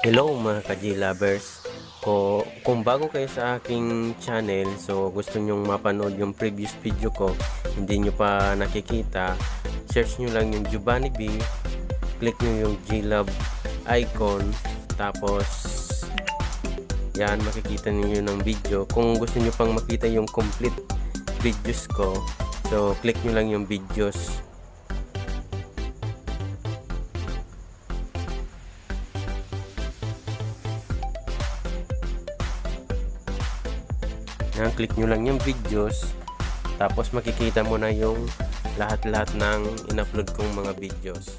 Hello mga ka-G-Lovers. Kung bago kayo sa aking channel, so gusto nyong mapanood yung previous video ko, hindi nyo pa nakikita, search nyo lang yung Giovanni B, click nyo yung G-Love icon, tapos yan, makikita niyo ng video. Kung gusto nyo pang makita yung complete videos ko, so click nyo lang yung videos. Yan, click nyo lang yung videos, tapos makikita mo na yung lahat-lahat ng in-upload kong mga videos.